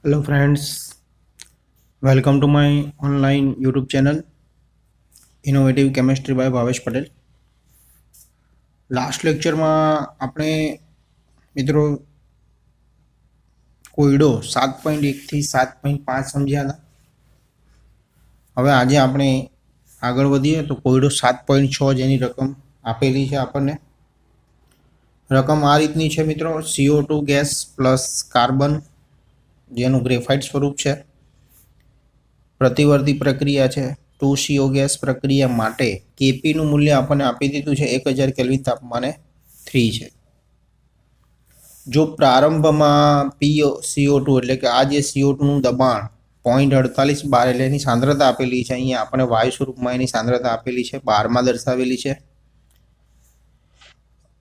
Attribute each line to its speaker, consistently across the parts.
Speaker 1: Hello friends, welcome to my online YouTube channel Innovative Chemistry by Bhavesh Patel. Last લેક્ચરમાં આપણે મિત્રો કોયડો 7.1 થી 7.5 સમજ્યા હતા. હવે આજે આપણે આગળ વધીએ તો કોયડો 7.6 જેની રકમ આપેલી છે આપણને. રકમ આ રીતની છે મિત્રો, CO2 ગેસ પ્લસ કાર્બન જેનું ગ્રેફાઇટ સ્વરૂપ છે, પ્રતિવર્તી પ્રક્રિયા છે 2CO ગેસ પ્રક્રિયા માટે કેપીનું મૂલ્ય આપણને આપી દીધું છે 1000 કેલ્વિન તાપમાને 3 છે. જો પ્રારંભમાં CO2 એટલે કે આ જે CO2 નું દબાણ 0.48 બાર એટલે એની સાંદ્રતા આપેલી છે, અહીંયા આપણે વાયુ સ્વરૂપમાં એની સાંદ્રતા આપેલી છે, બારમાં દર્શાવેલી છે.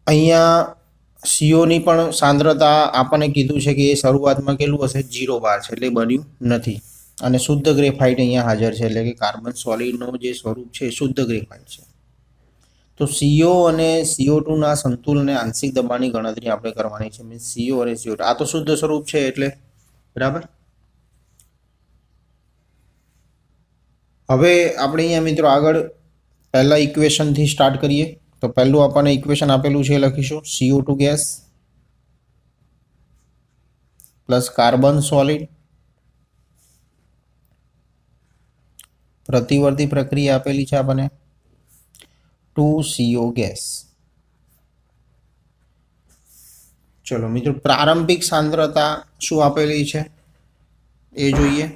Speaker 1: અહીંયા CO ની પણ સાંદ્રતા આપણને કીધું છે કે એ શરૂઆતમાં કેટલું હશે 0 બાર છે, એટલે બન્યું નથી. અને શુદ્ધ ગ્રેફાઇટ અહીંયા હાજર છે, એટલે કે કાર્બન સોલિડનો જે સ્વરૂપ છે એ શુદ્ધ ગ્રેફાઇટ છે. તો CO અને CO2 ના સંતુલન અને આંશિક દબાણની ગણતરી આપણે કરવાની છે. મીન્સ CO અને CO2 આ તો શુદ્ધ સ્વરૂપ છે એટલે બરાબર. હવે આપણે અહીંયા મિત્રો આગળ પહેલા ઇક્વેશનથી સ્ટાર્ટ કરીએ. તો પહેલું આપણને ઇક્વેશન આપેલું છે, લખીશું CO2 gas plus carbon solid પ્રતિવર્તી પ્રક્રિયા આપેલી છે આપણને 2CO ગેસ. ચલો મિત્રો, પ્રારંભિક સાંદ્રતા શું આપેલી છે એ જોઈએ.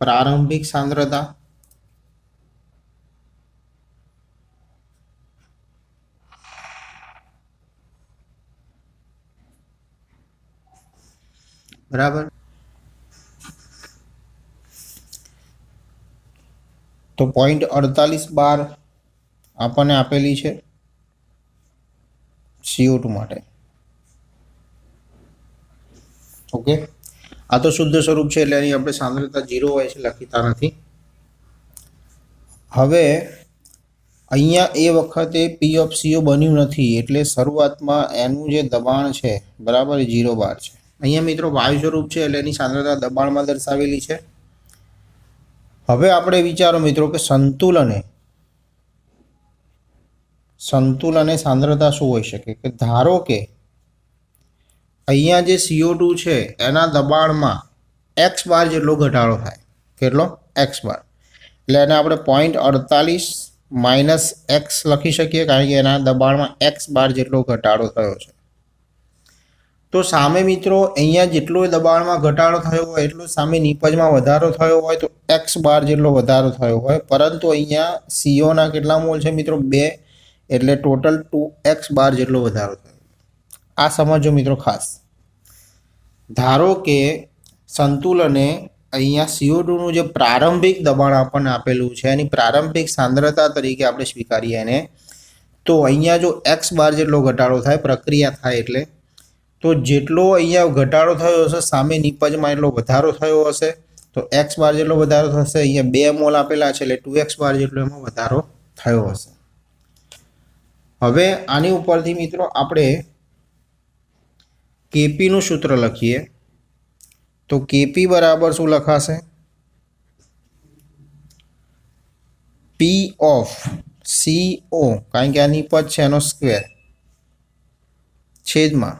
Speaker 1: પ્રારંભિક સાંદ્રતા બરાબર. તો 0.48 બાર આપણને આપેલી છે CO2 માટે. ઓકે, આ તો શુદ્ધ સ્વરૂપ છે એટલે એની આપણે સાંદ્રતા 0 હોય છે લખીતા નથી. હવે અહીંયા એ વખતે P ઓફ CO બન્યું નથી, એટલે શરૂઆતમાં એનું જે દબાણ છે બરાબર 0 બાર છે. અહીંયા મિત્રો વાયુ સ્વરૂપ છે એટલે એની સાંદ્રતા દબાણમાં દર્શાવેલી છે. હવે આપણે વિચારો મિત્રો કે સંતુલને સાંદ્રતા શું હોઈ શકે. કે ધારો કે અહીંયા જે CO2 છે એના દબાણમાં x બાર જેટલો ઘટાડો થાય. કેટલો? x બાર. એટલે એને આપણે 0.48 માઇનસ એક્સ લખી શકીએ, કારણ કે એના દબાણમાં x બાર જેટલો ઘટાડો થયો છે. તો સામે મિત્રો અહીંયા જેટલો દબાણમાં ઘટાડો થયો હોય એટલો સામે નિપજમાં વધારો થયો હોય તો x બાર જેટલો વધારો થયો હોય, પરંતુ અહીંયા CO ના કેટલા મોલ છે મિત્રો? 2, એટલે ટોટલ 2x બાર જેટલો વધારો થયો. આ સમજો મિત્રો ખાસ. ધારો કે સંતુલને અહીંયા CO2 નું જે પ્રારંભિક દબાણ આપણને આપેલું છે એની પ્રારંભિક સાંદ્રતા તરીકે આપણે સ્વીકારીએ એને, તો અહીંયા જો x બાર જેટલો ઘટાડો થાય પ્રક્રિયા થાય એટલે, તો જેટલો અહીંયા ઘટાડો થયો હશે સામે નિપજમાં એટલો વધારો થયો હશે, તો x બાર જેટલો વધારો થશે. અહીંયા 2 મોલ આપેલા છે એટલે 2x બાર જેટલો એમાં વધારો થયો હશે. હવે આની ઉપરથી મિત્રો આપણે કેપી નું સૂત્ર લખીએ. તો કેપી બરાબર શું લખાશે? P ઓફ CO, કારણ કે આ નિપજ છે એનો સ્ક્વેર, છેદમાં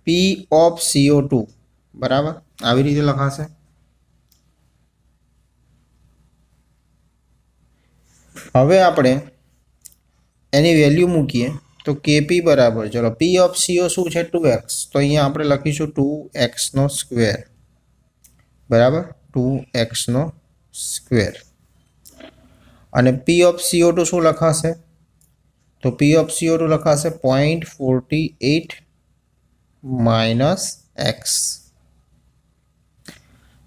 Speaker 1: P ઓફ CO2 બરાબર આવી રીતે લખાશે. હવે આપણે એની વેલ્યુ મૂકીએ તો કેપી બરાબર, ચલો P ઓફ CO શું છે? 2x. તો અહીંયા આપણે લખીશું 2x નો સ્ક્વેર બરાબર, 2x નો સ્ક્વેર. અને P ઓફ CO2 શું લખાશે? તો P ઓફ CO2 લખાશે 0.48 માઇનસ એક્સ.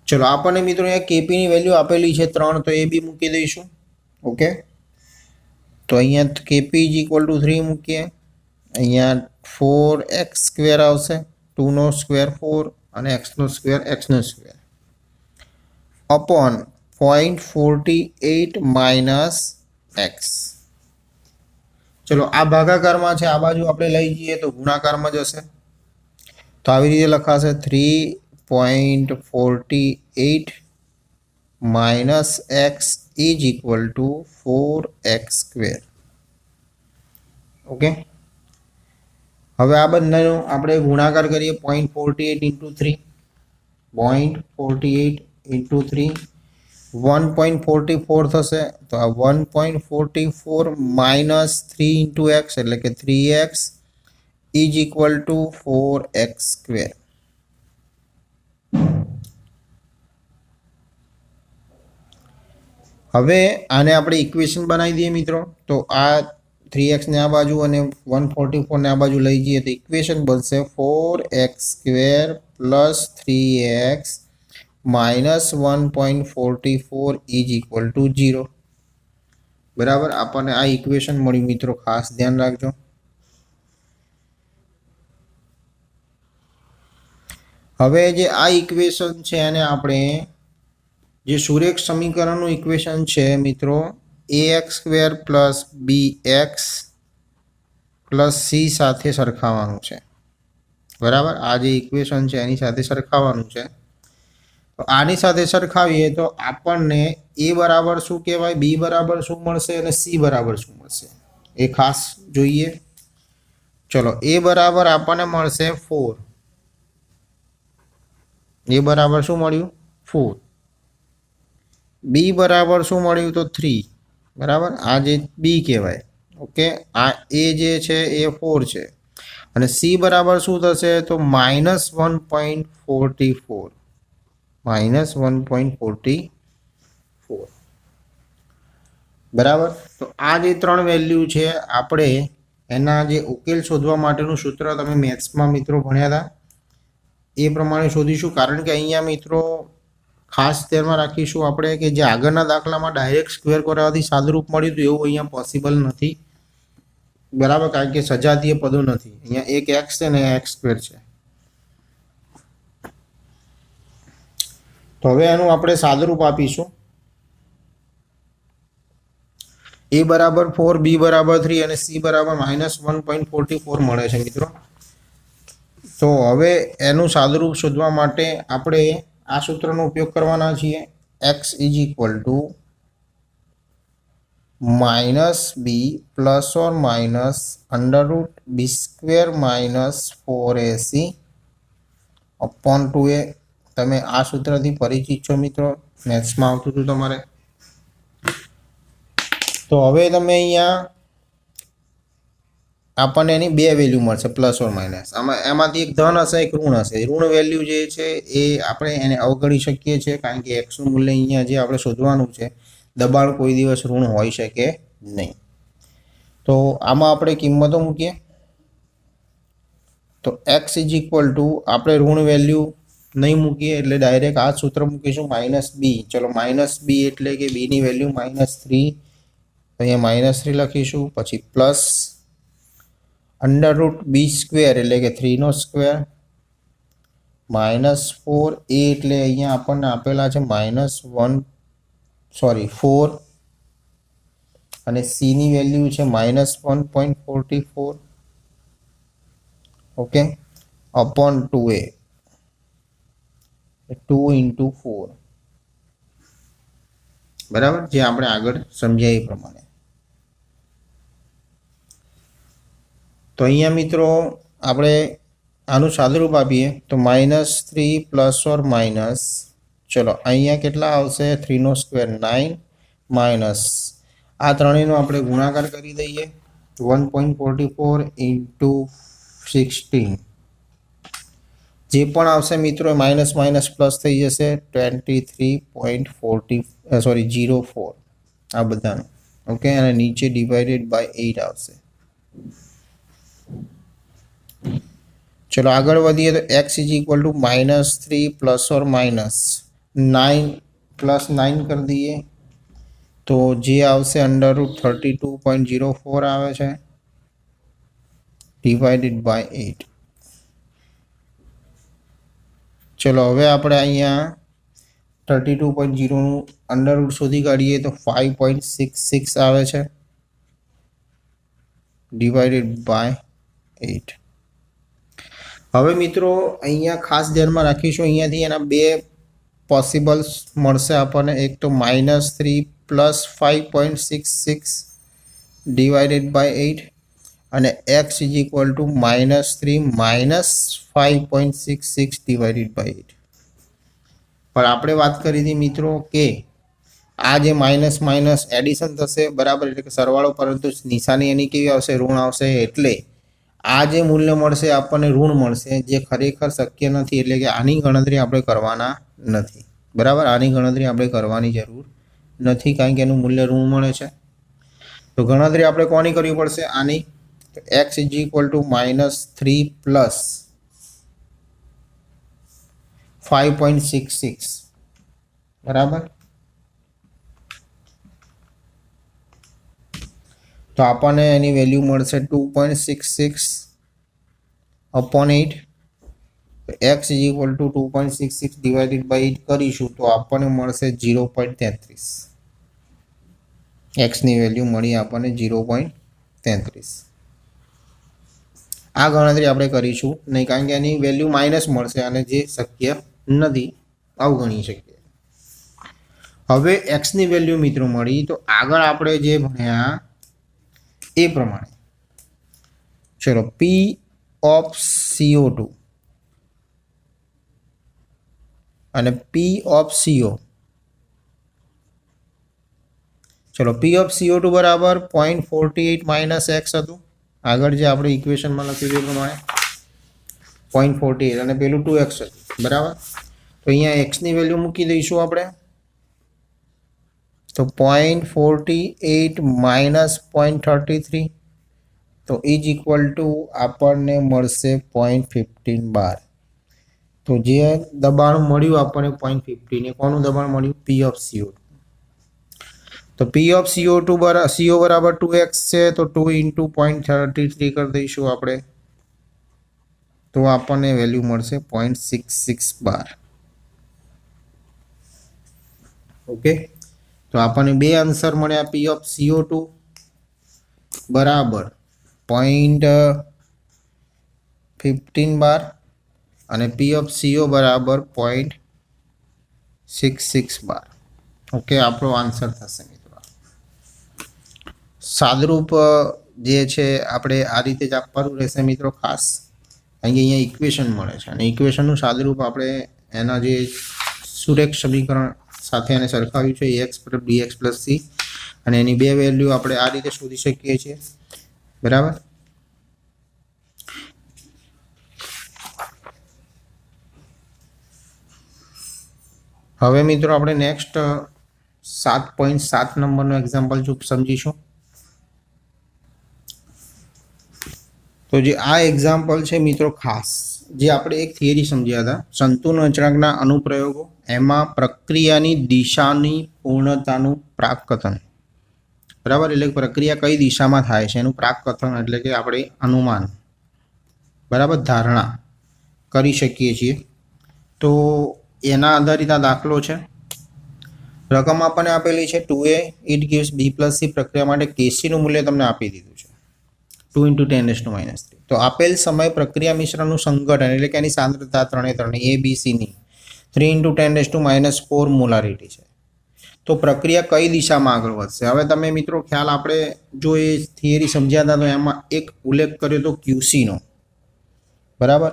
Speaker 1: ચલો આપણને મિત્રો અહીંયા કેપી ની વેલ્યુ આપેલી છે 3, તો એ બી મૂકી દઈશું. ઓકે, તો અહીંયા કેપી ઇઝ ઇક્વલ ટુ 3 મૂકીએ. અહીંયા 4x સ્ક્વેર આવશે, 2 નો સ્ક્વેર 4 અને x નો સ્ક્વેર x નો સ્ક્વેર અપોન 0.48 માઇનસ એક્સ. ચલો આ ભાગાકારમાં છે, આ બાજુ આપણે લઈ જઈએ તો ગુણાકારમાં જશે. તો આવી રીતે લખાશે 3.48 minus x is equal two 4x². Okay, હવે આ બંનેનો આપણે ગુણાકાર કરીએ. 0.48 ઇન્ટુ 3, 0.48 ઇન્ટુ 3 1.44 થશે. તો આ 1.44 માઇનસ 3 ઇન્ટુ એક્સ એટલે કે 3x is equal two 4x². હવે આને આપણે ઇક્વેશન બનાવી દઈએ મિત્રો. તો આ 3x ને આ બાજુ અને 144 ને આ બાજુ લઈ જઈએ તો ઇક્વેશન બનશે 4x² plus 3x minus 1.44 is equal two 0. બરાબર, આપણને આ ઇક્વેશન મળ્યું મિત્રો, ખાસ ધ્યાન રાખજો. હવે જે આ ઇક્વેશન છે એને આપણે જે સુરેખ સમીકરણનું ઇક્વેશન છે મિત્રો, ax² plus bx plus c સાથે સરખાવવાનું છે. બરાબર, આ જે ઇક્વેશન છે એની સાથે સરખાવવાનું છે. તો આની સાથે સરખાવીએ તો આપણને a બરાબર શું કહેવાય, b બરાબર શું મળશે અને c બરાબર શું મળશે એ ખાસ જોઈએ. ચલો, a બરાબર આપણને મળશે 4. a બરાબર શું મળ્યું? 4. b બરાબર શું મળ્યું? તો 3. બરાબર, આ જે b કહેવાય. ઓકે, આ a જે છે એ 4 છે અને c બરાબર શું થશે? તો -1.44. -1.44. બરાબર, તો આ જે ત્રણ વેલ્યુ છે આપણે એના જે ઉકેલ શોધવા માટેનું સૂત્ર તમે મેથ્સમાં મિત્રો ભણ્યા હતા એ પ્રમાણે શોધીશું. કારણ કે અહીંયા મિત્રો ખાસ ધ્યાનમાં રાખીશું આપણે કે જે આગળના દાખલામાં ડાયરેક્ટ સ્ક્વેર કરાવવાથી સાદુરૂપ મળ્યું હતું એવું અહીંયા પોસિબલ નથી. બરાબર, કારણ કે સજાતીય પદો નથી. અહીંયા એક એક્સ છે ને x² છે. તો હવે એનું આપણે સાદુરૂપ આપીશું. a બરાબર 4, b બરાબર 3 અને c બરાબર -1.44 મળે છે મિત્રો. તો હવે એનું સાદુરૂપ શોધવા માટે આપણે આ સૂત્રનો ઉપયોગ કરવાના છીએ. x is equal two -b plus or minus √b² minus 4ac upon 2a. તમે આ સૂત્રથી પરિચિત છો મિત્રો, મેથ્સમાં આવતું હતું તમારે. તો હવે તમે અહીંયા આપણને એની બે વેલ્યુ મળશે, પ્લસ ઓર માઇનસ. એમાંથી એક ધન હશે, એક ઋણ હશે. ઋણ વેલ્યુ જે છે એ આપણે એને અવગણી શકીએ છીએ કારણ કે એક્સનું મૂલ્ય અહીંયા જે આપણે શોધવાનું છે દબાણ કોઈ દિવસ ઋણ હોઈ શકે નહીં. તો આમાં આપણે કિંમતો મૂકીએ. તો x ઇઝ ઇક્વલ ટુ આપણે ઋણ વેલ્યુ નહીં મૂકીએ એટલે ડાયરેક્ટ આ સૂત્ર મૂકીશું -b. ચલો, -b એટલે કે b ની વેલ્યુ -3. અહીંયા -3 લખીશું. પછી પ્લસ √b² એટલે કે 3 નો સ્ક્વેર -4a એટલે અહીંયા આપણને આપેલા છે -4 અને c ની વેલ્યુ છે -1.44. Okay, upon 2a, 2 × 4. બરાબર, જે આપણે આગળ સમજાય એ પ્રમાણે. તો અહીંયા મિત્રો આપણે આનું સાદુરૂપ આપીએ તો -3 પ્લસ ઓર માઇનસ, ચલો અહીંયા કેટલા આવશે? 3 નો સ્ક્વેર 9 માઇનસ આ ત્રણેયનો આપણે ગુણાકાર કરી દઈએ. 1.44 ઇન્ટુ 16 જે પણ આવશે મિત્રો માઇનસ માઇનસ પ્લસ થઈ જશે. 23.04 આ બધાનું. ઓકે, અને નીચે ડિવાઇડેડ બાય 8 આવશે. ચલો આગળ વધીએ તો x is equal to -3 plus or minus 9 plus 9 કરી દઈએ તો જે આવશે √32.04 આવે છે ડિવાઇડેડ બાય 8. ચલો હવે આપણે અહીંયા 32.0 નું અંડરરૂટ શોધી કાઢીએ તો 5.66 આવે છે ડિવાઇડેડ બાય 8. હવે મિત્રો અહીંયા ખાસ ધ્યાનમાં રાખીશું, અહીંયાથી એના બે પોસિબલ્સ મળશે આપણને. એક તો -3 પ્લસ 5.66 ડિવાઇડેડ બાય 8 અને x is equal to -3 minus 5.66 divided by 8. પણ આપણે વાત કરી હતી મિત્રો કે આ જે માઇનસ માઇનસ એડિશન થશે, બરાબર, એટલે કે સરવાળો, પરંતુ નિશાની એની કેવી આવશે? ઋણ આવશે. એટલે આ જે મૂલ્ય મળશે આપણને ઋણ મળશે, જે ખરેખર શક્ય નથી. એટલે કે આની ગણતરી આપણે કરવાના નથી, બરાબર. આની ગણતરી આપણે કરવાની જરૂર નથી, કારણ કે એનું મૂલ્ય ઋણ મળે છે. તો ગણતરી આપણે કોની કરવી પડશે? આની. તો x is equal to -3 plus 5.66, બરાબર. તો આપણને એની વેલ્યુ મળશે 2.66 upon 8. x is equal to 2.66 divided by 8 કરીશું તો આપણને મળશે 0.33. એક્સની વેલ્યુ મળી આપણને 0.33. આ ગણતરી આપણે કરીશું નહીં, કારણ કે એની વેલ્યુ માઇનસ મળશે અને જે શક્ય નથી, અવગણી શકીએ. હવે એક્સની વેલ્યુ મિત્રો મળી, તો આગળ આપણે જે ભણ્યા એ પ્રમાણે ચલો P of CO2 અને P of CO, ચલો P of CO2 બરાબર 0.48 માઇનસ x હતું. આગળ જે આપણે ઇક્વેશનમાં લખ્યું એ પ્રમાણે 0.48 અને પેલું 2x હતું, બરાબર. તો અહીંયા એક્સની વેલ્યુ મૂકી દઈશું આપણે. તો 0.48 માઇનસ 0.33, તો ઇઝ ઇક્વલ ટુ આપણને મળશે 0.15 બાર. તો જે દબાણ મળ્યું આપણને 0.15, એ કોનું દબાણ મળ્યું? P of CO2. તો P of CO2 CO બરાબર 2x છે, તો 2 ઇન્ટુ 0.33 કરી દઈશું આપણે, તો આપણને વેલ્યુ મળશે 0.66 બાર. ઓકે, તો આપણને બે આન્સર મળ્યા. P of CO2 બરાબર 0.15 બાર અને P of CO બરાબર 0.66 બાર. ઓકે, આપણો આન્સર થશે મિત્રો. સાદરૂપ જે છે આપણે આ રીતે જ આપવાનું રહેશે મિત્રો, ખાસ કારણ કે અહીંયા ઇક્વેશન મળે છે અને ઇક્વેશનનું સાદરૂપ આપણે એના જે સુરેખ સમીકરણ સાથે એને સરખાવ્યું છે, ax + bx + c, અને એની બે વેલ્યુ આપણે આ રીતે શોધી શકીએ છીએ, બરાબર. હવે મિત્રો આપણે નેક્સ્ટ 7.7 નંબરનો એક્ઝામ્પલ સમજીશું. તો જે આ એક્ઝામ્પલ છે મિત્રો, ખાસ જે આપણે એક થિયરી સમજ્યા હતા, સંતુલન અચળાંકના અનુપ્રયોગો, એમાં પ્રક્રિયાની દિશાની પૂર્ણતાનું પ્રાકકથન, બરાબર. એટલે પ્રક્રિયા કઈ દિશામાં થાય છે એનું પ્રાકકથન, એટલે કે આપણે અનુમાન, બરાબર, ધારણા કરી શકીએ છીએ. તો એના આધારિત આ દાખલો છે. રકમ આપણને આપેલી છે 2a, it gives b + c. પ્રક્રિયા માટે કેસીનું મૂલ્ય તમને આપી દીધું છે 2 × 10⁻³ તો આપેલ સમય પ્રક્રિયા મિશ્રણનું સંગઠન, એટલે કે એની સાંદ્રતા 3 A B C ની 3 × 10⁻⁴ મોલારિટી છે. તો પ્રક્રિયા કઈ દિશામાં આગળ વધશે? હવે તમે મિત્રો ખ્યાલ, આપણે જો એ થિયરી સમજ્યા હતા તો એમાં એક ઉલ્લેખ કર્યો તો QC નો, બરાબર.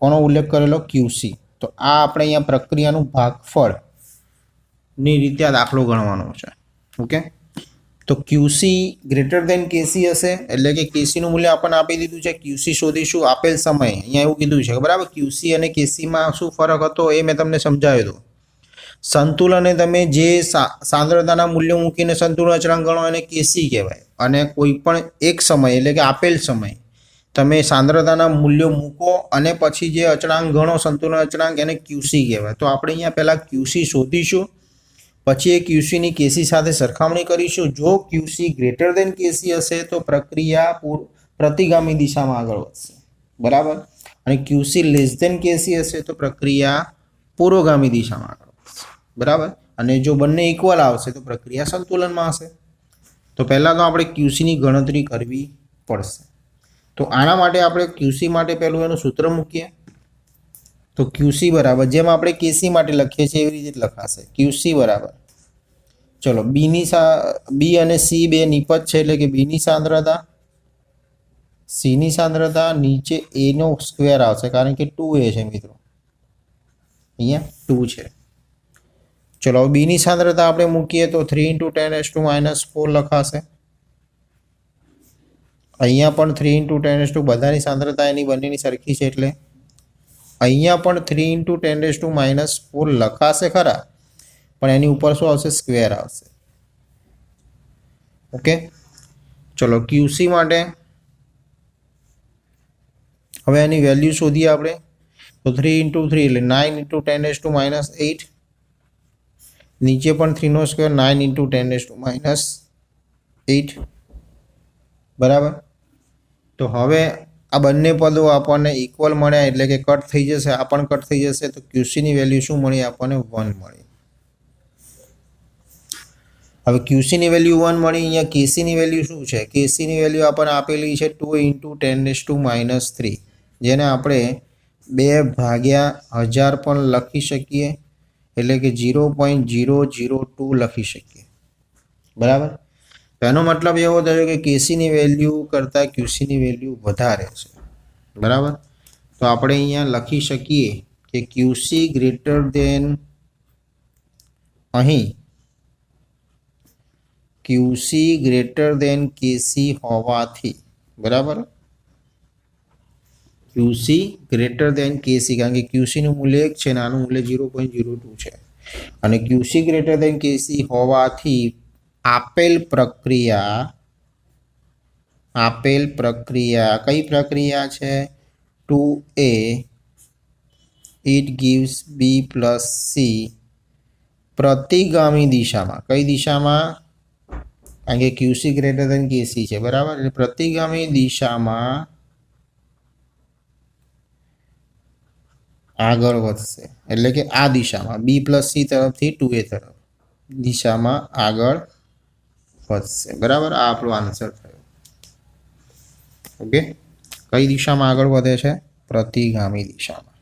Speaker 1: કોનો ઉલ્લેખ કરેલો? QC. તો આ આપણે અહીંયા પ્રક્રિયાનું ભાગફળ ની રીતે આ દાખલો ગણવાનો છે. ઓકે, તો QC ગ્રેટર ધેન KC હશે, એટલે કે KC નું મૂલ્ય આપણને આપી દીધું છે, QC શોધીશું આપેલ સમય. અહીંયા એવું કીધું છે, બરાબર. QC અને KC માં શું ફરક હતો એ મેં તમને સમજાવ્યું હતું. સંતુલને તમે જે સાંદ્રતાના મૂલ્યો મૂકીને સંતુલન અચળાંક ગણો એને KC કહેવાય, અને કોઈ પણ એક સમય, એટલે કે આપેલ સમય તમે સાંદ્રતાના મૂલ્યો મૂકો અને પછી જે અચળાંક ગણો, સંતુલન અચળાંક, એને QC કહેવાય. તો આપણે અહીંયા પહેલા QC શોધીશું, પછી એ QC ની KC સાથે સરખામણી કરીશું. જો QC ગ્રેટર ધેન KC હશે તો પ્રક્રિયા પ્રતિગામી દિશામાં આગળ વધશે, બરાબર. અને QC લેસ ધેન KC હશે તો પ્રક્રિયા પૂર્વગામી દિશામાં આગળ વધશે, બરાબર. અને જો બંને ઇક્વલ આવશે તો પ્રક્રિયા સંતુલનમાં હશે. તો પહેલાં તો આપણે QC ની ગણતરી કરવી પડશે. તો આના માટે આપણે ક્યુસી માટે પહેલું એનું સૂત્ર મૂકીએ. તો ક્યુસી બરાબર જેમ આપણે કેસી માટે લખીએ છીએ એવી રીતે લખાશે. ક્યુસી બરાબર ચલો બી અને સી બે નિપજ છે એટલે કે બીની સાંદ્રતા સીની સાંદ્રતા નીચે એનો સ્ક્વેર આવશે કારણ કે 2a છે મિત્રો, અહીંયા 2 છે. ચલો બીની સાંદ્રતા આપણે મૂકીએ તો 3 × 10⁻⁻4 લખાશે. અહીંયા પણ 3 × 10 બધાની સાંદ્રતા એની બંનેની સરખી છે એટલે અહીંયા પણ 3 × 10⁻⁻4 લખાશે ખરા, પણ એની ઉપર શું આવશે? સ્ક્વેર આવશે. ઓકે, ચલો ક્યુસી માટે હવે એની વેલ્યુ શોધીએ આપણે. તો 3 × 3 એટલે 9 × 10⁻8, નીચે પણ 3 નો સ્ક્વેર 9 × 10⁻8 બરાબર. તો હવે આ બંને પદો આપણને ઇક્વલ મળ્યા એટલે કે કટ થઈ જશે, આ પણ કટ થઈ જશે. તો ક્યુસીની વેલ્યુ શું મળી આપણને? 1 મળી. હવે ક્યુસીની વેલ્યુ 1 મળી. અહીંયા કેસીની વેલ્યુ શું છે? કેસીની વેલ્યુ આપણને આપેલી છે 2 × 10⁻3, જેને આપણે 2/1000 પણ લખી શકીએ એટલે કે 0.002 લખી શકીએ બરાબર. એનો મતલબ એવો થયો કે કેસીની વેલ્યુ કરતાં ક્યુસીની વેલ્યુ વધારે છે બરાબર. તો આપણે અહીંયા લખી શકીએ કે ક્યુસી ગ્રેટર દેન, અહીં ક્યુસી ગ્રેટર દેન કેસી હોવાથી બરાબર, ક્યુસી ગ્રેટર દેન કેસી કારણ કે ક્યુસીનું મૂલ્ય 1 છે અને આનું મૂલ્ય 0.02 છે અને ક્યુસી ગ્રેટર દેન કેસી હોવાથી આપેલ પ્રક્રિયા કઈ પ્રક્રિયા છે? 2a it gives b + c પ્રતિગામી દિશામાં. કઈ દિશામાં? કારણ કે ક્યુસી ગ્રેટર દેન કેસી છે બરાબર, એટલે પ્રતિગામી દિશામાં આગળ વધશે એટલે કે આ દિશામાં b + c તરફથી 2a તરફ દિશામાં આગળ વધશે બરાબર. આ આપણો આન્સર થયો. ઓકે, કઈ દિશામાં આગળ વધે છે? પ્રતિગામી દિશામાં.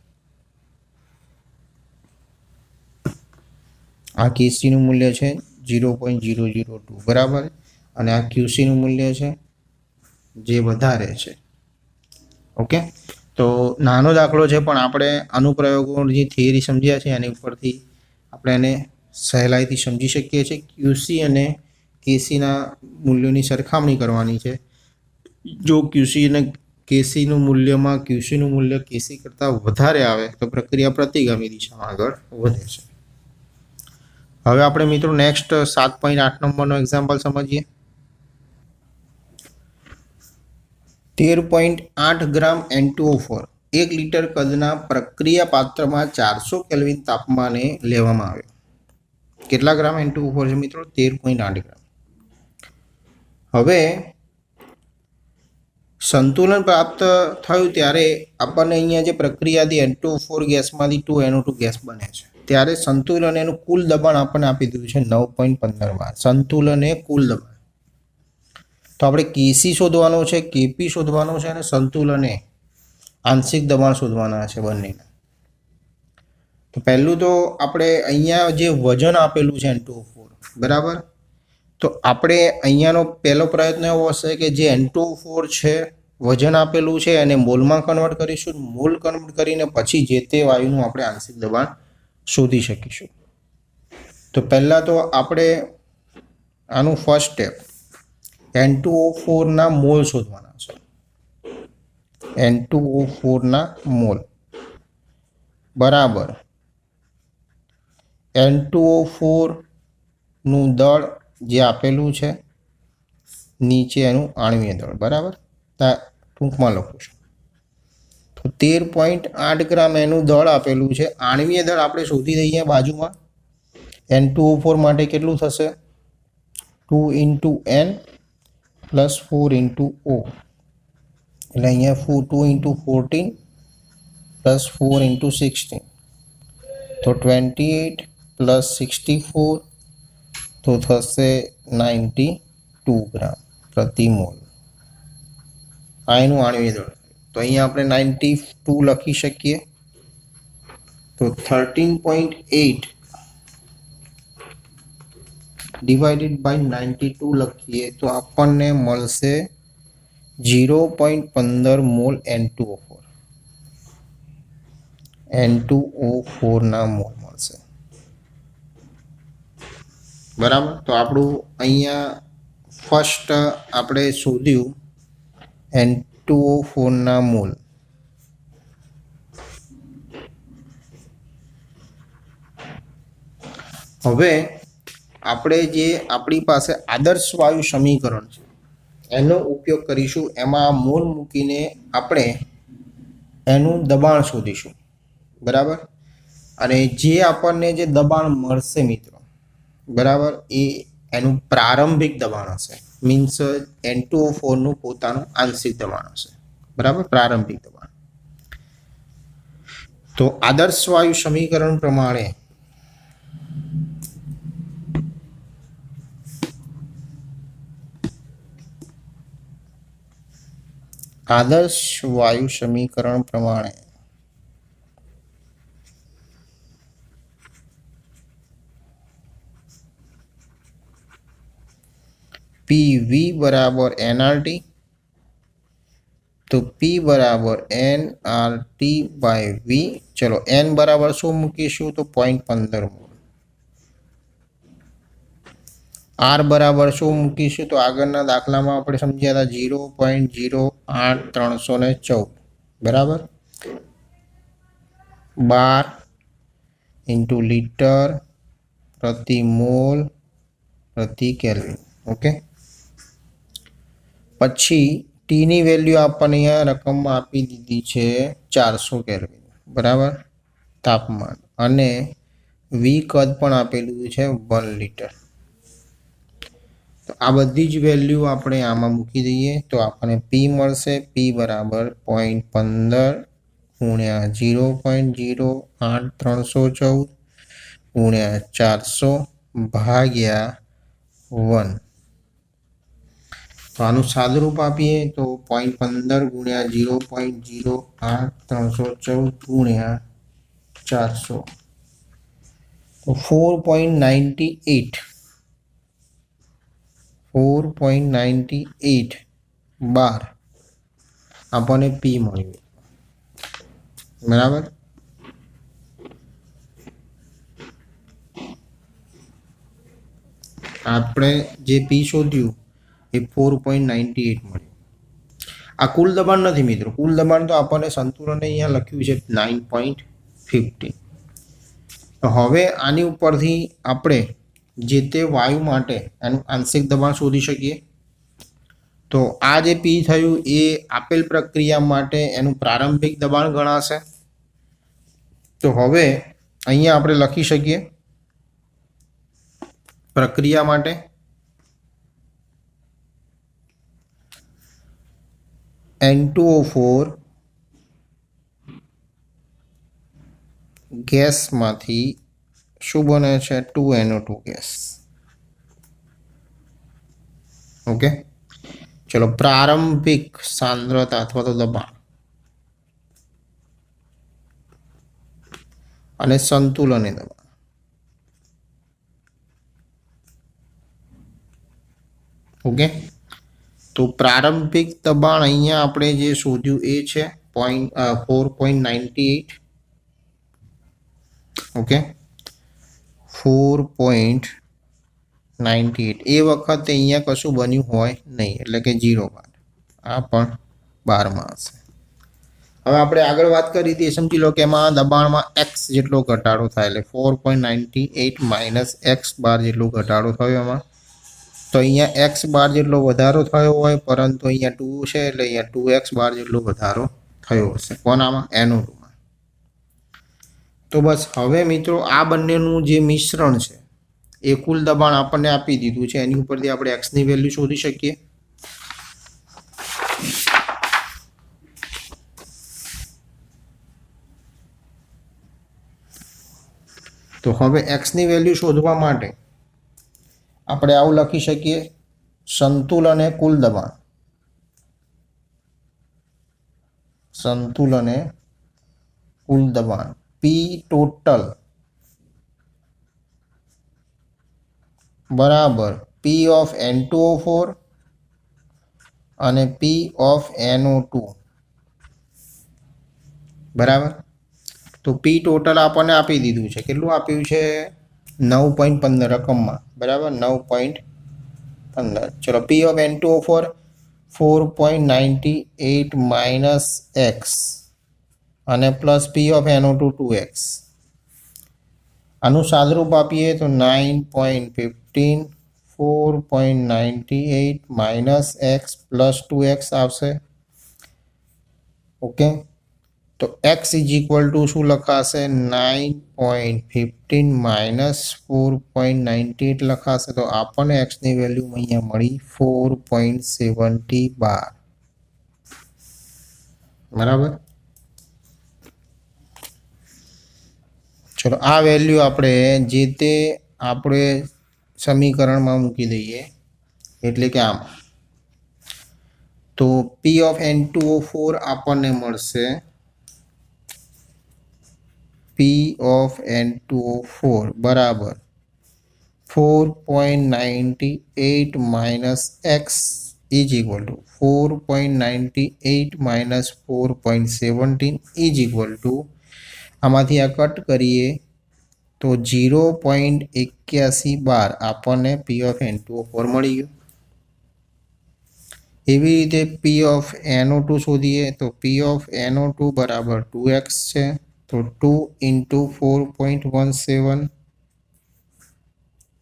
Speaker 1: આ કેસીનું મૂલ્ય છે 0.002 બરાબર અને આ ક્યુસીનું મૂલ્ય છે જે વધારે છે. ઓકે, તો નાનો દાખલો છે પણ આપણે અનુપ્રયોગોની થિયરી સમજ્યા છે એની ઉપરથી આપણે એને સહેલાઈથી સમજી શકીએ છીએ. ક્યુસી અને કેસીના મૂલ્યોની સરખામણી કરવાની છે. જો ક્યુસી અને કેસીનું મૂલ્યમાં ક્યુસીનું મૂલ્ય કેસી કરતાં વધારે આવે તો પ્રક્રિયા પ્રતિગામી દિશામાં આગળ વધે છે. હવે આપણે મિત્રો નેક્સ્ટ 7.8 નંબરનો એક્ઝામ્પલ સમજીએ. 13.8 ગ્રામ N2O4 1 લિટર કદના પ્રક્રિયા પાત્રમાં 400 કેલ્વિન તાપમાને લેવામાં આવ્યો. કેટલા ગ્રામ N2O4 છે મિત્રો? 13.8 ગ્રામ. હવે સંતુલન પ્રાપ્ત થયું ત્યારે આપણને અહીંયા જે પ્રક્રિયાથી N2O4 ગેસમાંથી 2NO2 ગેસ બને છે ત્યારે સંતુલન એનું કુલ દબાણ આપણને આપી દીધું છે 9.15 bar. સંતુલન એ કુલ દબાણ. તો આપણે કેસી શોધવાનો છે, કેપી શોધવાનો છે અને સંતુલને આંશિક દબાણ શોધવાના છે બંનેના. તો પહેલું તો આપણે અહીંયા જે વજન આપેલું છે N2O4 બરાબર, તો આપણે અહીંયાનો પહેલો પ્રયત્ન એવો હશે કે જે N2O4 છે વજન આપેલું છે એને મોલમાં કન્વર્ટ કરીશું. મોલ કન્વર્ટ કરીને પછી જે તે વાયુનું આપણે આંશિક દબાણ શોધી શકીશું. તો પહેલાં તો આપણે આનું ફર્સ્ટ સ્ટેપ N2O4 ના મોલ શોધવાના છે. N2O4 ના મોલ બરાબર N2O4 નું દળ જે આપેલું છે નીચે એનું આણ્વીય દળ બરાબર, ટૂંકમાં લખું છું. તો 13.8 ગ્રામ એનું દળ આપેલું છે. આણ્વીય દળ આપણે શોધી દઈએ બાજુમાં. N2O4 માટે કેટલું થશે? 2 × N + 4 × O એટલે અહીંયા 2 × 14 + 4 × 16 તો 28 + 64 તો થશે 92 ગ્રામ પ્રતિ મોલ. આ એનું આણ્વિક દળ. તો અહીંયા આપણે 92 લખી શકીએ. તો 13.8 ડિવાઇડેડ બાય 92 લખીએ તો આપણને મળશે 0.15 મોલ N2O4. N2O4 ના મોલ મળશે. બરાબર. તો આપણું અહીંયા ફર્સ્ટ આપણે શોધ્યું N2O4 ના મોલ. હવે આપણે જે આપણી પાસે આદર્શ વાયુ સમીકરણ છે એનો ઉપયોગ કરીશું. એમાં મોલ મૂકીને આપણે એનું દબાણ શોધીશું. બરાબર. અને જે આપણને જે દબાણ મળશે મિત્રો, બરાબર, એ એનું પ્રારંભિક દબાણ હશે. મીન્સ N2O4 નું પોતાનું આંશિક દબાણ હશે. બરાબર, પ્રારંભિક દબાણ. તો આદર્શ વાયુ સમીકરણ પ્રમાણે PV બરાબર nRT. તો P બરાબર nRT બાય V. ચલો n બરાબર શું મૂકીશું? તો 0.15 મોલ. R બરાબર શું મૂકીશું? તો આગળના દાખલામાં આપણે સમજ્યા હતા 0.08314. બરાબર. 12 ઇન્ટુ લીટર પ્રતિ મોલ પ્રતિ કેલ્વિન. ઓકે. પછી ટીની વેલ્યુ આપણને અહીંયા રકમમાં આપી દીધી છે 400 કેલ્વિન. બરાબર, તાપમાન. અને વી કદ પણ આપેલું છે 1 લીટર. તો આ બધી જ વેલ્યુ આપણે આમાં મૂકી દઈએ તો આપણને પી મળશે. પી બરાબર 0.15 ગુણ્યા 0.08314 ગુણ્યા 400 ભાગ્યા 1. તો આનું સાદુરૂપ આપીએ તો 0.15 ગુણ્યા 0.08314 ગુણ્યા 400 તો 4.98 બાર આપણને પી મળ્યું. બરાબર. આપણે જે પી શોધ્યું એ 4.98 મળ્યું. આ કુલ દબાણ નથી મિત્રો. કુલ દબાણ તો આપણને સંતુલન અહીંયા લખ્યું છે 9.15. તો હવે આની ઉપરથી આપણે જે તે વાયુ માટે એનું આંશિક દબાણ શોધી શકીએ. તો આ જે પી થયું એ આપેલ પ્રક્રિયા માટે એનું પ્રારંભિક દબાણ ગણાશે. તો હવે અહીંયા આપણે લખી શકીએ પ્રક્રિયા માટે N2O4 ગેસમાંથી શું બને છે? 2NO2 gas. ઓકે. ચલો, પ્રારંભિક સાંદ્રતા અથવા તો દબાણ અને સંતુલન દબાણ. ઓકે. તો પ્રારંભિક દબાણ અહીંયા આપણે જે શોધ્યું એ છે 4.98. ઓકે, 4.98. એ વખતે અહીંયા કશું બન્યું હોય નહીં, એટલે કે 0 બાર. આ પણ 12માં હશે. હવે આપણે આગળ વાત કરી હતી, સમજી લો કે એમાં દબાણમાં x જેટલો ઘટાડો થાય, એટલે 4.98 માઇનસ x બાર જેટલો ઘટાડો થયો એમાં. તો અહીંયા x બાર જેટલો વધારો થયો હોય, પરંતુ અહીંયા 2 છે એટલે અહીંયા 2x બાર જેટલો વધારો થયો હશે. કોનામાં? NO2માં. તો બસ હવે મિત્રો આ બંનેનું જે મિશ્રણ છે એ કુલ દબાણ આપણને આપી દીધું છે. એની ઉપરથી આપણે x ની વેલ્યુ શોધી શકીએ. તો હવે x ની વેલ્યુ શોધવા માટે આપણે આવું લખી શકીએ, સંતુલન એ કુલ દબાણ સંતુલને કુલ દબાણ પી ટોટલ બરાબર પી ઓફ N2O4 અને પી ઓફ NO2 બરાબર. તો પી ટોટલ આપણને આપી દીધું છે. કેટલું આપ્યું છે? 9.15 રકમમાં. બરાબર 9.15. ચલો P of N2O4 4.98 minus x અને plus P of NO2 2x. આનું સાદરૂપ આપીએ તો 9.15 4.98 માઇનસ એક્સ પ્લસ 2x આવશે. ઓકે, તો x ઇઝ ઇક્વલ ટુ શું લખાશે? 9.15 માઇનસ 4.98 લખાશે. તો આપણને એક્સની વેલ્યુ અહીંયા મળી 4.70 બાર. બરાબર. ચલો આ વેલ્યુ આપણે જે તે આપણે સમીકરણમાં મૂકી દઈએ, એટલે કે આમ. તો પી ઓફ N2O4 આપણને મળશે પી ઓફ N2O4 બરાબર 4.98 minus x is equal two 4.98 minus 4.17 is equal two આમાંથી આ કટ કરીએ તો 0.81 બાર આપણને પી ઓફ N2O4 મળી ગયું. એવી રીતે પી ઓફ NO2 શોધીએ તો પી ઓફ NO2 બરાબર 2x છે. તો 2 ઇન્ટુ 4.17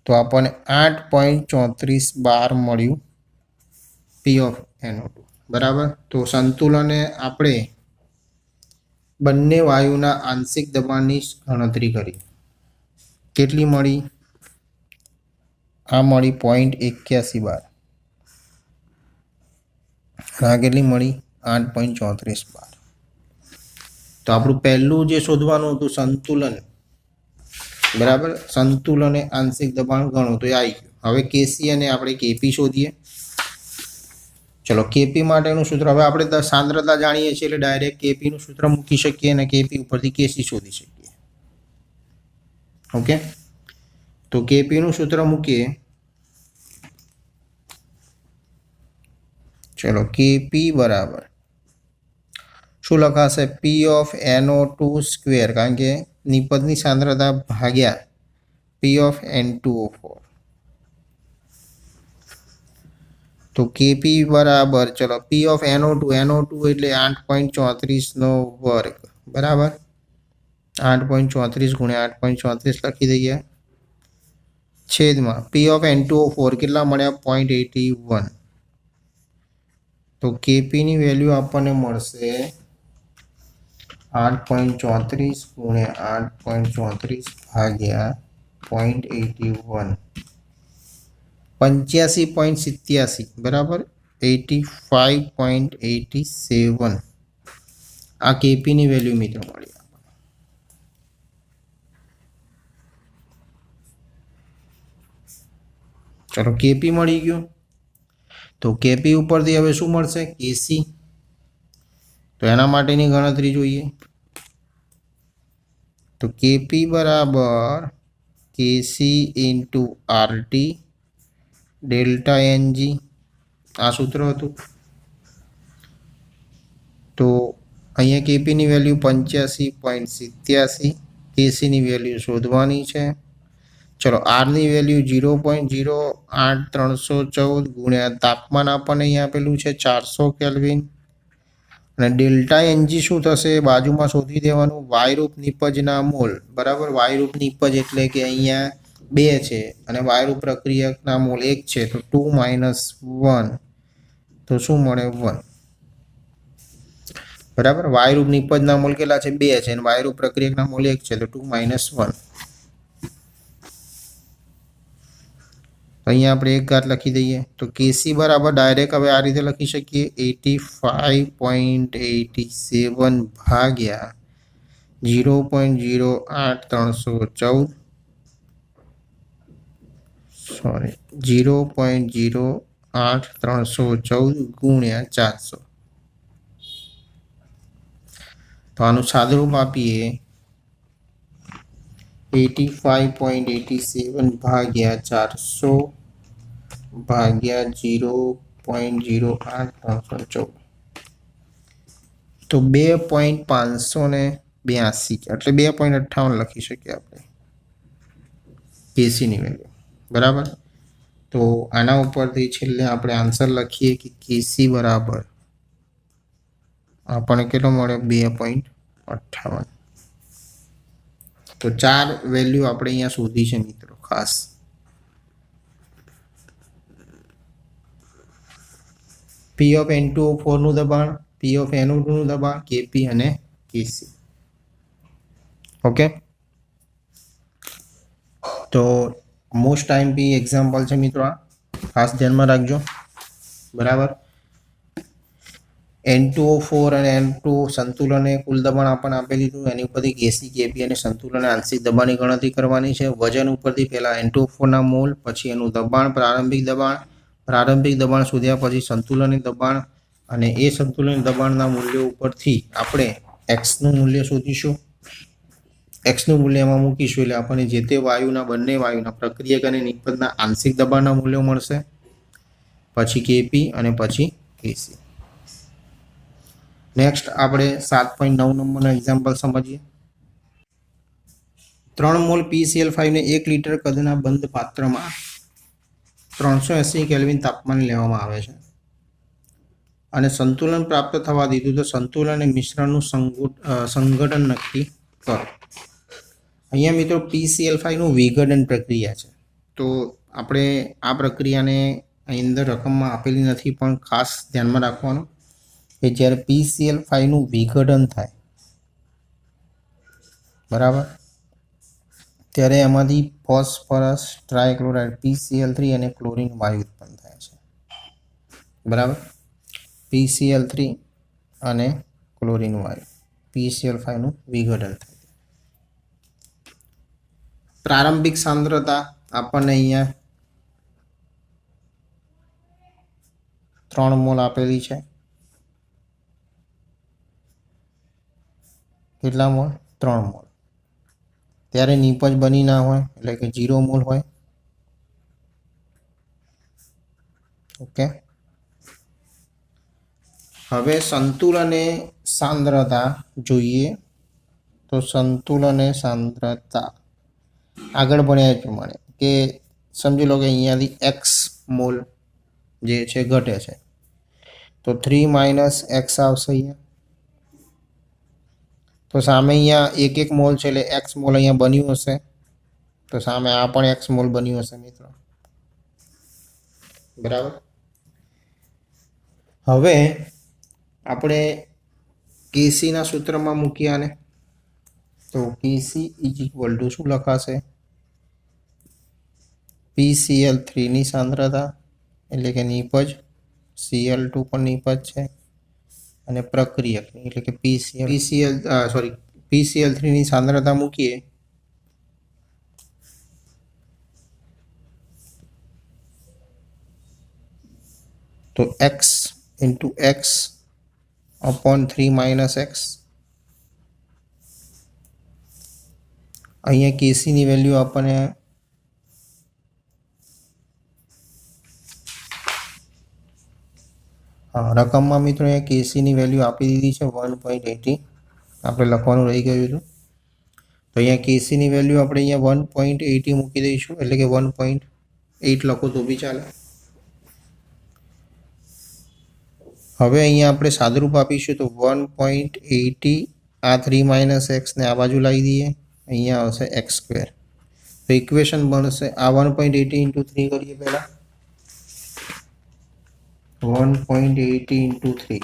Speaker 1: તો આપણને 8.34 બાર મળ્યું પી ઓફ NO2. બરાબર. તો સંતુલને આપણે બંને વાયુના આંશિક દબાણની ગણતરી કરી. કેટલી મળી? આ મળી 0.81 બાર. આ કેટલી મળી? 8.34 બાર. તો આપણું પહેલું જે શોધવાનું હતું સંતુલન, બરાબર, સંતુલને આંશિક દબાણ ગણો તો એ આવી ગયું. હવે કેસી અને આપણે કેપી શોધીએ. ચલો કેપી માટેનું સૂત્ર, હવે આપણે સાંદ્રતા જાણીએ છીએ એટલે ડાયરેક્ટ કેપીનું સૂત્ર મૂકી શકીએ અને કેપી ઉપરથી કેસી શોધી શકીએ. ઓકે, તો કેપીનું સૂત્ર મૂકીએ. ચલો કેપી બરાબર શું લખાશે? પી ઓફ NO2 સ્ક્વેર, કારણ કે નિપજની સાંદ્રતા ભાગ્યા પી ઓફ N2O4. તો કેપી બરાબર ચલો પી ઓફ NO2 એટલે 8.34 નો વર્ગ. બરાબર, 8.34 ગુણ્યા 8.34 લખી દઈએ. છેદમાં પી ઓફ N2O4 કેટલા મળ્યા? 0.81. તો કેપીની વેલ્યુ આપણને મળશે 8.34 ગુણ્યા 8.34 ભાગ્યા 0.81, 85.87. બરાબર, 85.87. આ કેપીની વેલ્યુ મિત્રો મળી. ચલો કેપી મળી ગયું. તો કેપી ઉપરથી હવે શું મળશે? કેસી. તો એના માટેની ગણતરી જોઈએ. તો કેપી બરાબર કેસી ઇન્ટુ આરટી ડેલ્ટા એનજી. આ સૂત્ર હતું. તો અહીંયા કેપીની વેલ્યુ 85.87, કેસીની વેલ્યુ શોધવાની છે. ચલો આરની વેલ્યુ 0.08314 ગુણ્યા તાપમાન આપણને અહીંયા આપેલું છે 400 કેલ્વિન. અને ડેલ્ટા એનજી શું થશે? બાજુમાં શોધી દેવાનું. વાયરૂપ નિપજના મોલ. બરાબર, વાયરૂપ નિપજ એટલે કે અહીંયા 2 છે અને વાયરૂપ પ્રક્રિયકના મોલ 1 છે. તો 2 માઇનસ 1 તો શું મળે? 1. બરાબર, વાયરૂપ નિપજના મોલ કેટલા છે? 2 છે અને વાયરૂપ પ્રક્રિયકના મોલ 1 છે. તો 2 માઇનસ 1. અહીંયા આપણે એક ઘાત લખી દઈએ. તો કેસી બરાબર ડાયરેક્ટ હવે આ રીતે લખી શકીએ 85.87 ભાગ્યા 0.08314 0.08314 ગુણ્યા 400. તો આનું સાદુરૂપ આપીએ 85.87 ભાગ્યા 400 ભાગ્યા 0.08314 તો 2.582 એટલે 2.58 લખી શકીએ આપણે કેસીની વેલ્યુ બરાબર। તો આના ઉપરથી છેલ્લે આપણે આન્સર લખીએ કે કેસી બરાબર આપણને કેટલો મળે 2.58। તો 4 વેલ્યુ આપણે અહીંયા શોધી છે મિત્રો ખાસ। પી ઓફ N2O4 નું દબાણ, પી ઓફ NO2 નું દબાણ, કેપી અને કેસી। ઓકે, તો મોસ્ટ ટાઈમ બી એક્ઝામ્પલ છે મિત્રો, આ ખાસ ધ્યાનમાં રાખજો બરાબર। N2O4 અને N2 સંતુલને કુલ દબાણ આપણને આપી દીધું, એની ઉપરથી કેસી કેપી અને સંતુલન આંશિક દબાણની ગણતરી કરવાની છે। વજન ઉપરથી પહેલા N2O4 ના મોલ, પછી એનું દબાણ, પ્રારંભિક દબાણ શોધ્યા પછી સંતુલનની દબાણ અને એ સંતુલન દબાણના મૂલ્યો ઉપરથી આપણે x નું મૂલ્ય શોધીશું। x નું મૂલ્ય એમાં મૂકીશું એટલે આપણને જે તે વાયુના બંને વાયુના પ્રક્રિયક અને નિપજના આંશિક દબાણના મૂલ્યો મળશે, પછી કેપી અને પછી કેસી। નેક્સ્ટ આપણે 7.9 નંબરનો એક્ઝામ્પલ સમજીએ। 3 મોલ PCl5 ને 1 લિટર કદના બંધ પાત્રમાં 380 કેલ્વિન તાપમાને લેવામાં આવે છે અને સંતુલન પ્રાપ્ત થવા દીધું તો સંતુલન અને મિશ્રણનું સંઘટન નક્કી કરો। અહીંયા મિત્રો PCl5 નું વિઘટન પ્રક્રિયા છે, તો આપણે આ પ્રક્રિયાને અહીં અંદર રકમમાં આપેલી નથી, પણ ખાસ ધ્યાનમાં રાખવાનું કે જ્યારે PCl5 નું વિઘટન થાય બરાબર, ત્યારે એમાંથી ફોસ્ફરસ ટ્રાયક્લોરાઇડ PCl3 અને ક્લોરીન વાયુ ઉત્પન્ન થાય છે બરાબર। PCl3 અને ક્લોરીન વાયુ PCl5 નું વિઘટન થાય। પ્રારંભિક સાંદ્રતા આપણને અહીંયા 3 મોલ આપેલી છે। કેટલા મોલ? 3 મોલ। ત્યારે નિપજ બની ના હોય એટલે કે 0 મોલ હોય। ઓકે, હવે સંતુલને સાંદ્રતા જોઈએ તો સંતુલને સાંદ્રતા આગળ ભણ્યા એ પ્રમાણે કે સમજી લો કે અહીંયાથી x મોલ જે છે ઘટે છે, તો 3 - x આવશે અહીંયા। તો સામે અહીંયા 1 મોલ છે એટલે x મોલ અહીંયા બન્યું હશે, તો સામે આ પણ x મોલ બન્યું હશે મિત્રો બરાબર। હવે આપણે કેસીના સૂત્રમાં મૂકીએ આને, તો કેસી = શું લખાશે? PCl3 ની સાંદ્રતા એટલે કે નિપજ, Cl2 પણ નિપજ છે અને પ્રક્રિયકની એટલે કે PCl3 ની સાંદ્રતા મૂકીએ તો x × x / 3 - x। અહીંયા કેસીની વેલ્યુ આપણને રકમમાં મિત્રો અહીંયા કેસીની વેલ્યુ આપી દીધી છે 1.80, આપણે લખવાનું રહી ગયું હતું, તો અહીંયા કેસીની વેલ્યુ આપણે અહીંયા 1.80 મૂકી દઈશું, એટલે કે 1.8 લખો તો બી ચાલે। હવે અહીંયા આપણે સાદુરૂપ આપીશું તો 1.80 આ 3 - x ને આ બાજુ લાવી દઈએ, અહીંયા આવશે x², તો ઇક્વેશન બનશે આ 1.80 × 3 કરીએ પહેલા, 1.80 × 3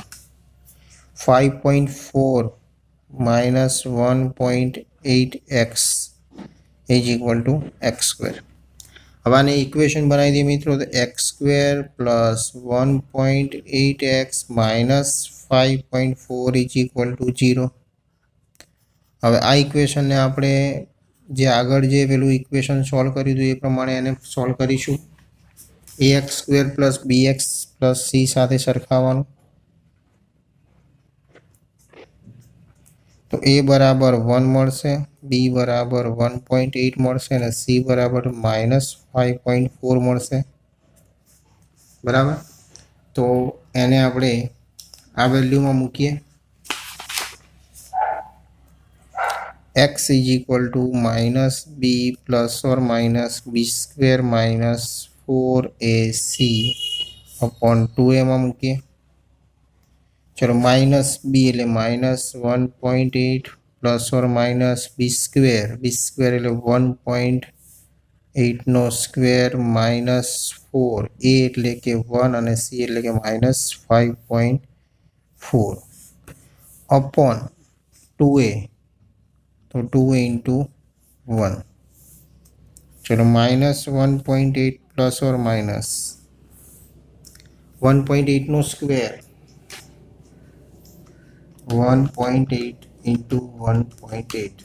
Speaker 1: 5.4 - 1.8x = x²। હવે આને ઇક્વેશન બનાવી દઈએ મિત્રો, તો x² + 1.8x - 5.4 = 0। હવે આ ઇક્વેશનને આપણે જે આગળ જે પેલું ઇક્વેશન સોલ્વ કર્યું હતું એ પ્રમાણે એને સોલ્વ કરીશું। ax² + bx + c સાથે સરખાવવાનું, તો તો એ બરાબર 1 મળશે, બી બરાબર 1.8 મળશે અને સી બરાબર -5.4 મળશે. બરાબર. તો એને આપણે આ વેલ્યુમાં મૂકીએ. x is equal to -b plus or minus b square minus 4ac upon 2a માં મૂકીએ. ચલો -b એટલે -1.8 plus or minus B square એટલે 1.8 નો સ્ક્વેર -4 a એટલે કે 1 અને c એટલે કે -5.4 અપોન 2a, તો 2a into 1. ચલો -1.8 પ્લસ ઓર માઇનસ 1.8 નો square 1.8 into 1.8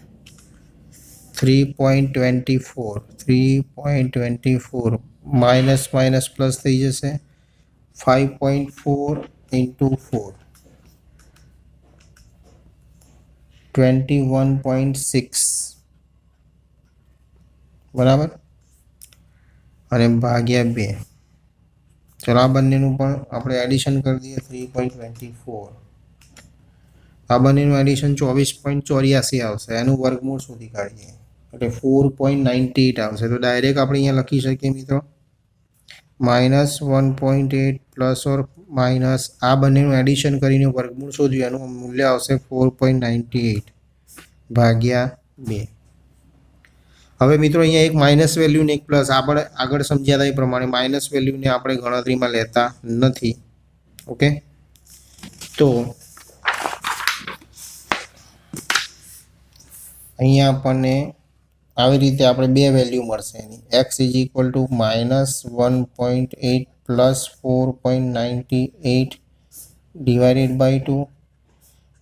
Speaker 1: 3.24 minus minus plus થઈ જશે. 5.4 into 4 21.6 બરાબર અને ભાગ્યા 2. ચલો આ બંનેનું પણ આપણે એડિશન કરી દઈએ. 3.24 આ બંનેનું એડિશન 24.84 આવશે. એનું વર્ગમૂળ શોધી કાઢીએ એટલે 4.98 આવશે. તો ડાયરેક્ટ આપણે અહીંયા લખી શકીએ મિત્રો -1.8 પ્લસ ઓર માઇનસ આ બંનેનું એડિશન કરીને વર્ગમૂળ શોધ્યું, એનું મૂલ્ય આવશે 4.98 ભાગ્યા 2. હવે મિત્રો અહીંયા એક માઇનસ વેલ્યુ ને એક પ્લસ આપણે આગળ સમજ્યા હતા એ પ્રમાણે માઇનસ વેલ્યુને આપણે ગણતરીમાં લેતા નથી. ઓકે, તો અહીંયા આપણને આવી રીતે આપણે બે વેલ્યુ મળશે એની. x is equal to -1.8 plus 4.98 divided by 2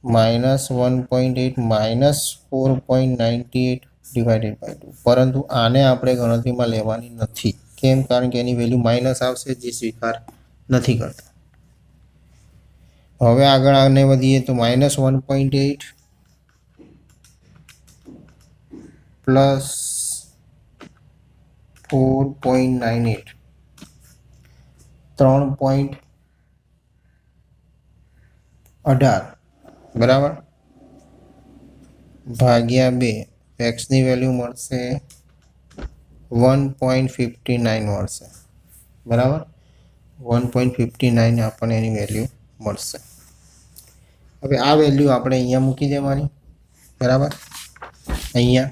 Speaker 1: -1.8 minus 4.98 divided by 2. પરંતુ આને આપણે ગણતરીમાં લેવાની નથી. કેમ? કારણ કે એની વેલ્યુ માઇનસ આવશે, જે સ્વીકાર નથી કરતા. હવે આગળ આને વધીએ તો -1.8 પ્લસ 4.98 3.18 બરાબર ભાગ્યા 2. એક્સની વેલ્યુ મળશે 1.59 મળશે. બરાબર 1.59 આપણને એની વેલ્યુ મળશે. હવે આ વેલ્યુ આપણે અહીંયા મૂકી દેવાની. બરાબર અહીંયા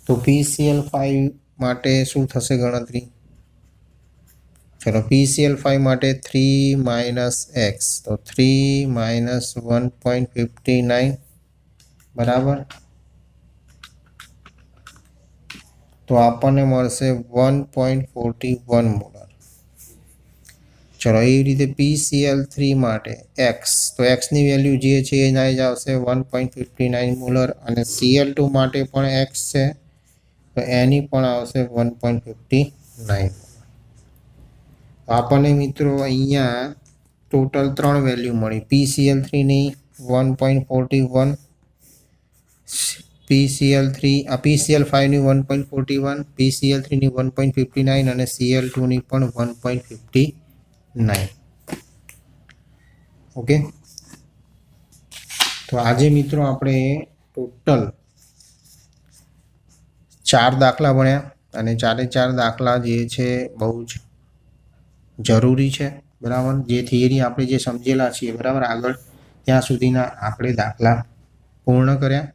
Speaker 1: તો PCL5 માટે શું થશે ગણતરી? ચલો PCL5 માટે 3 - x, તો 3 - 1.59 બરાબર તો આપણને મળશે 1.41 મોલર. ચલો એવી રીતે PCL3 માટે x, તો xની વેલ્યુ જે છે એ જ આવશે 1.59 મોલર અને Cl2 માટે પણ x છે તો એની પણ આવશે 1.59. આપણને મિત્રો અહીંયા ટોટલ 3 વેલ્યુ મળી. PCL3ની 1.41, PCL5ની 1.41, PCL3ની 1.59 અને Cl2ની પણ 1.59. ઓકે, તો આજે મિત્રો આપણે ટોટલ 4 દાખલા ભણ્યા અને 4 દાખલા જે છે બહુ જ જરૂરી છે. બરાબર, જે થિયરી આપણે જે સમજેલા છીએ બરાબર આગળ ત્યાં સુધીના આપણે દાખલા પૂર્ણ કર્યા.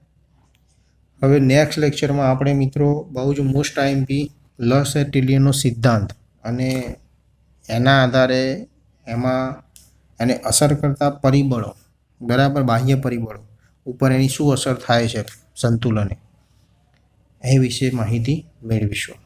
Speaker 1: હવે નેક્સ્ટ લેક્ચરમાં આપણે મિત્રો બહુ જ મોસ્ટ આઈએમપી લસેટિલિયનનો સિદ્ધાંત અને એના આધારે એમાં એને અસર કરતા પરિબળો બરાબર બાહ્ય પરિબળો ઉપર એની શું અસર થાય છે સંતુલને, એ વિશે માહિતી મેળવીશું.